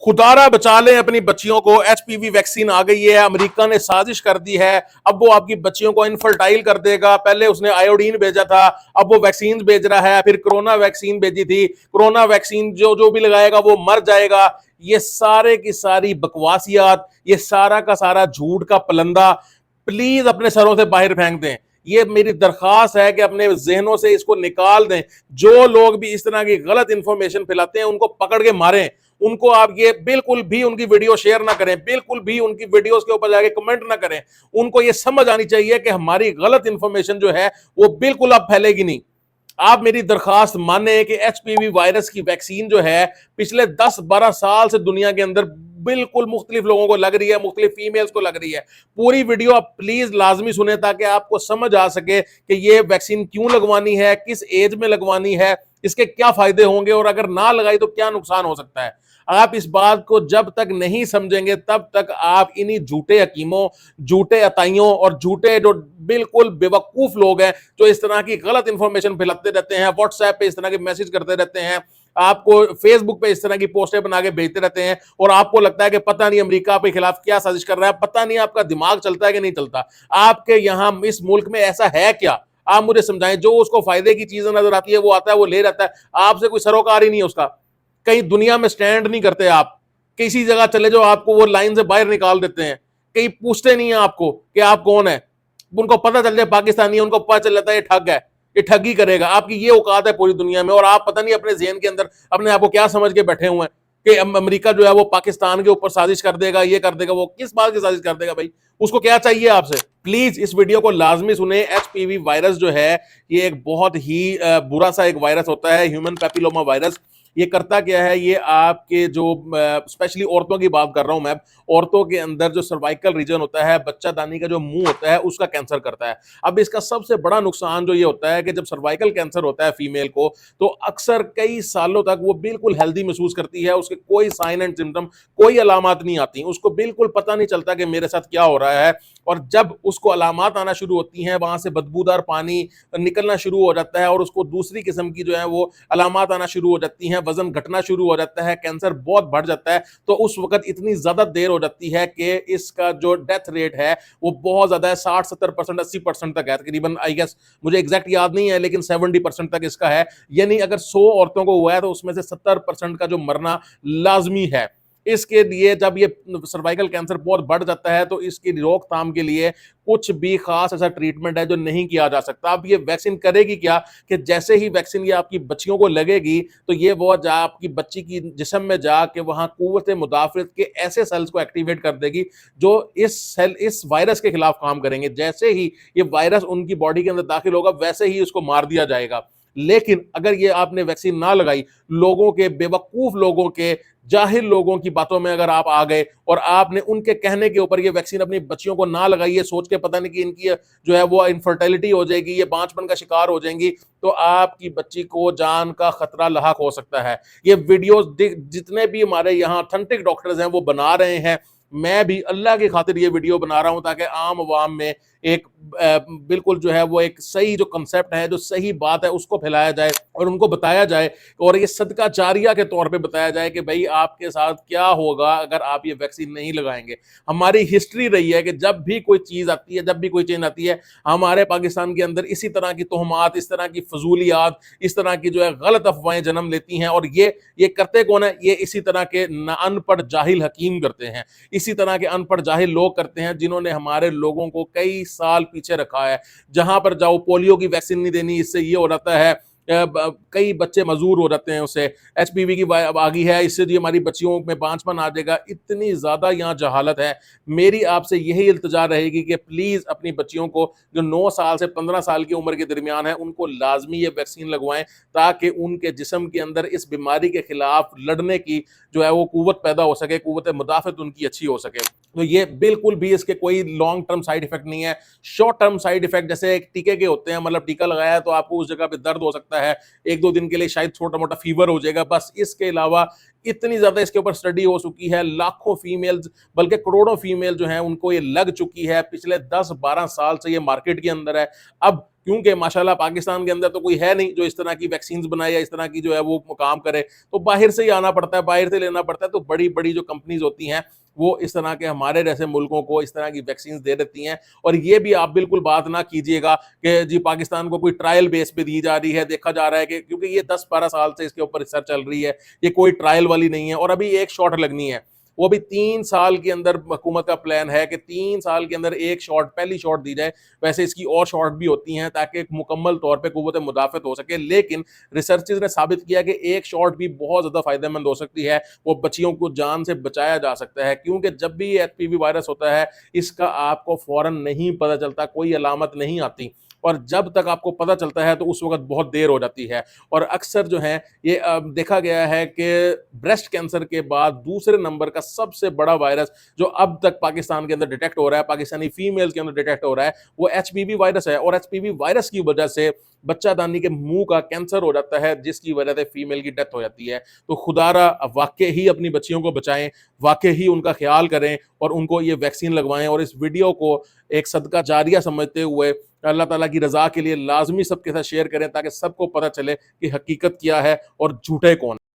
खुदारा बचा लें अपनी बच्चियों को। एचपीवी वैक्सीन आ गई है, अमेरिका ने साजिश कर दी है। अब वो आपकी बच्चियों को इनफर्टाइल कर देगा। पहले उसने आयोडीन भेजा था, अब वो वैक्सीन भेज रहा है। फिर कोरोना वैक्सीन भेजी थी, कोरोना वैक्सीन जो जो भी लगाएगा वो मर जाएगा। ये सारे की सारी बकवासियात, ये सारा का सारा झूठ का पलंदा प्लीज अपने सरों से बाहर फेंक दें। ये मेरी दरखास्त है कि अपने जहनों से इसको निकाल दें। जो लोग भी इस तरह की गलत इंफॉर्मेशन फैलाते हैं उनको पकड़ के मारें। उनको आप ये बिल्कुल भी उनकी वीडियो शेयर ना करें, बिल्कुल भी उनकी वीडियोस के ऊपर जाके कमेंट ना करें। उनको ये समझ आनी चाहिए कि हमारी गलत इंफॉर्मेशन जो है वो बिल्कुल अब फैलेगी नहीं। आप मेरी दरखास्त माने कि एचपीवी वायरस की वैक्सीन जो है पिछले 10-12 साल से दुनिया के अंदर बिल्कुल मुख्तलिफ लोगों को लग रही है, मुख्तलिफ फीमेल्स को लग रही है। पूरी वीडियो आप प्लीज लाजमी सुने ताकि आपको समझ आ सके कि ये वैक्सीन क्यों लगवानी है, किस एज में लगवानी है, इसके क्या फायदे होंगे और अगर ना लगाई तो क्या नुकसान हो सकता है। आप इस बात को जब तक नहीं समझेंगे तब तक आप इन्हीं झूठे हकीमों, झूठे अताइयों और झूठे जो बिल्कुल बेवकूफ लोग हैं जो इस तरह की गलत इंफॉर्मेशन फैलाते रहते हैं, व्हाट्सएप पे इस तरह के मैसेज करते रहते हैं, आपको फेसबुक पे इस तरह की पोस्टें बना के भेजते रहते हैं और आपको लगता है कि पता नहीं अमेरिका के खिलाफ क्या साजिश कर रहा है। पता नहीं आपका दिमाग चलता है कि नहीं चलता। आपके यहां इस मुल्क में ऐसा है क्या, आप मुझे समझाएं। जो उसको फायदे की चीजें नजर आती है वो आता है, वो ले रहता है। आपसे कोई सरोकार ही नहीं है उसका। कहीं दुनिया में स्टैंड नहीं करते आप। किसी जगह चले जाओ आपको वो लाइन से बाहर निकाल देते हैं। कहीं पूछते नहीं है आपको कि आप कौन है। उनको पता चल जाए पाकिस्तानी है, उनको पता चल जाता है ये ठग है, ये ठगी करेगा। आपकी ये औकात है पूरी दुनिया में और आप पता नहीं अपने ज़हन के अंदर अपने आप को क्या समझ के बैठे हुए हैं कि अमेरिका जो है वो पाकिस्तान के ऊपर साजिश कर देगा, ये कर देगा। वो किस बात की साजिश कर देगा भाई? उसको क्या चाहिए आपसे? प्लीज इस वीडियो को लाजमी सुने। एचपीवी वायरस जो है ये एक बहुत ही बुरा सा एक वायरस होता है, ह्यूमन पैपिलोमा वायरस। ये करता क्या है, ये आपके जो स्पेशली औरतों की बात कर रहा हूं मैं, औरतों के अंदर जो सर्वाइकल रीजन होता है, बच्चादानी का जो मुंह होता है, उसका कैंसर करता है। अब इसका सबसे बड़ा नुकसान जो ये होता है कि जब सर्वाइकल कैंसर होता है फीमेल को, तो अक्सर कई सालों तक वो बिल्कुल हेल्दी महसूस करती है। उसके कोई साइन एंड सिम्टम, कोई अलामत नहीं आती, उसको बिल्कुल पता नहीं चलता कि मेरे साथ क्या हो रहा है। और जब उसको अलामत आना शुरू होती हैं, वहां से बदबूदार पानी निकलना शुरू हो जाता है और उसको दूसरी किस्म की जो है वो अलामत आना शुरू हो जाती हैं, वजन घटना शुरू हो जाता है, कैंसर बहुत बढ़ जाता है। तो उस वक्त इतनी ज्यादा देर हो जाती है कि इसका जो डेथ रेट है वो बहुत ज्यादा है, 60-70%, 80% तक है तकरीबन। आई गेस मुझे एग्जैक्ट याद नहीं है लेकिन 70% तक इसका है। यानी अगर 100 औरतों को हुआ है तो उसमें से 70% का जो मरना लाजमी है। इसके लिए जब ये सर्वाइकल कैंसर बहुत बढ़ जाता है तो इसकी रोकथाम के लिए कुछ भी खास ऐसा ट्रीटमेंट है जो नहीं किया जा सकता। अब ये वैक्सीन करेगी क्या कि जैसे ही वैक्सीन ये आपकी बच्चियों को लगेगी तो ये वो जा आपकी बच्ची की जिस्म में जाके वहां कुव्वत मुदाफियत के ऐसे सेल्स को एक्टिवेट कर देगी जो इस वायरस के खिलाफ काम करेंगे। जैसे ही ये वायरस उनकी बॉडी के अंदर दाखिल होगा वैसे ही उसको मार दिया जाएगा। लेकिन अगर ये आपने वैक्सीन ना लगाई, लोगों के, बेवकूफ लोगों के, जाहिल लोगों की बातों में अगर आप आ गए और आपने उनके कहने के ऊपर ये वैक्सीन अपनी बच्चियों को ना लगाई है सोच के पता नहीं कि इनकी जो है वो इनफर्टिलिटी हो जाएगी, ये बांझपन का शिकार हो जाएंगी, तो आपकी बच्ची को जान का खतरा लाहक हो सकता है। ये वीडियोस जितने भी हमारे यहाँ ऑथेंटिक डॉक्टर्स हैं वो बना रहे हैं, मैं भी अल्लाह की खातिर ये वीडियो बना रहा हूं ताकि आम आवाम में एक बिल्कुल जो है वो एक सही जो कंसेप्ट है, जो सही बात है उसको फैलाया जाए और उनको बताया जाए और ये सदका जारिया के तौर पे बताया जाए कि भाई आपके साथ क्या होगा अगर आप ये वैक्सीन नहीं लगाएंगे। हमारी हिस्ट्री रही है कि जब भी कोई चीज़ आती है, जब भी कोई चेंज आती है, हमारे पाकिस्तान के अंदर इसी तरह की तोहमात, इस तरह की फजूलियात, इस तरह की जो है गलत अफवाहें जन्म लेती हैं। और ये करते कौन है? ये इसी तरह के अनपढ़ जाहिल हकीम करते हैं, इसी तरह के अनपढ़ जाहिल लोग करते हैं जिन्होंने हमारे लोगों को कई साल पीछे रखा है। जहां पर जाओ पोलियो की वैक्सीन नहीं देनी, इससे ये हो जाता है कई बच्चे मजूर हो जाते हैं, उससे एचपीवी की आ गई है, इससे जो हमारी बच्चियों में बांझपन आ जाएगा। इतनी ज्यादा यहाँ जहालत है। मेरी आपसे यही इल्तिजा रहेगी कि प्लीज अपनी बच्चियों को जो 9 साल से 15 साल की उम्र के दरमियान है उनको लाजमी ये वैक्सीन लगवाएं ताकि उनके जिस्म के अंदर इस बीमारी के खिलाफ लड़ने की जो है वो कुव्वत पैदा हो सके, कुव्वत मुदाफत उनकी अच्छी हो सके। तो ये बिल्कुल भी इसके कोई लॉन्ग टर्म साइड इफेक्ट नहीं है। शॉर्ट टर्म साइड इफेक्ट जैसे एक टीके के होते हैं, मतलब टीका लगाया तो आपको उस जगह पे दर्द हो सकता है, 1-2 दिन के लिए शायद छोटा मोटा फीवर हो जाएगा, बस। इसके अलावा इतनी ज्यादा इसके ऊपर स्टडी हो चुकी है, लाखों फीमेल्स बल्कि करोड़ों फीमेल जो हैं उनको ये लग चुकी है। पिछले 10-12 साल से ये मार्केट के अंदर है। अब क्योंकि माशाल्लाह पाकिस्तान के अंदर तो कोई है नहीं जो इस तरह की वैक्सीन बनाए या इस तरह की जो है वो काम करे, तो बाहर से ही आना पड़ता है, बाहर से लेना पड़ता है। तो बड़ी-बड़ी जो कंपनीज़ होती हैं, वो इस तरह के हमारे जैसे मुल्कों को इस तरह की वैक्सीन दे देती हैं। और ये भी आप बिल्कुल बात ना कीजिएगा कि जी पाकिस्तान को कोई ट्रायल बेस पे दी जा रही है, देखा जा रहा है कि क्योंकि ये 10-12 साल से इसके ऊपर रिसर्च चल रही है, ये कोई ट्रायल वाली नहीं है और अभी एक शॉट लगनी है। वो भी 3 साल के अंदर हुकूमत का प्लान है कि 3 साल के अंदर एक शॉट, पहली शॉट दी जाए। वैसे इसकी और शॉट भी होती हैं ताकि एक मुकम्मल तौर पे कुव्वत मुदाफ़त हो सके, लेकिन रिसर्चर्स ने साबित किया कि एक शॉट भी बहुत ज़्यादा फ़ायदेमंद हो सकती है, वो बच्चियों को जान से बचाया जा सकता है। क्योंकि जब भी ये एचपीवी वायरस होता है, इसका आपको फ़ौरन नहीं पता चलता, कोई अलामत नहीं आती और जब तक आपको पता चलता है तो उस वक़्त बहुत देर हो जाती है। और अक्सर जो है ये देखा गया है कि ब्रेस्ट कैंसर के बाद दूसरे नंबर का सबसे बड़ा वायरस जो अब तक पाकिस्तान के अंदर डिटेक्ट हो रहा है, पाकिस्तानी फीमेल्स के अंदर डिटेक्ट हो रहा है, वो एचपीवी वायरस है। और एचपीवी वायरस की वजह से बच्चादानी के मुंह का कैंसर हो जाता है, जिसकी वजह से फीमेल की डेथ हो जाती है। तो खुदारा वाकई ही अपनी बच्चियों को बचाएं, वाकई ही उनका ख्याल करें और उनको ये वैक्सीन लगवाएं। और इस वीडियो को एक सदका जारिया समझते हुए अल्लाह ताला की रज़ा के लिए लाज़मी सबके साथ शेयर करें ताकि सबको पता चले कि हकीकत क्या है और झूठे कौन हैं।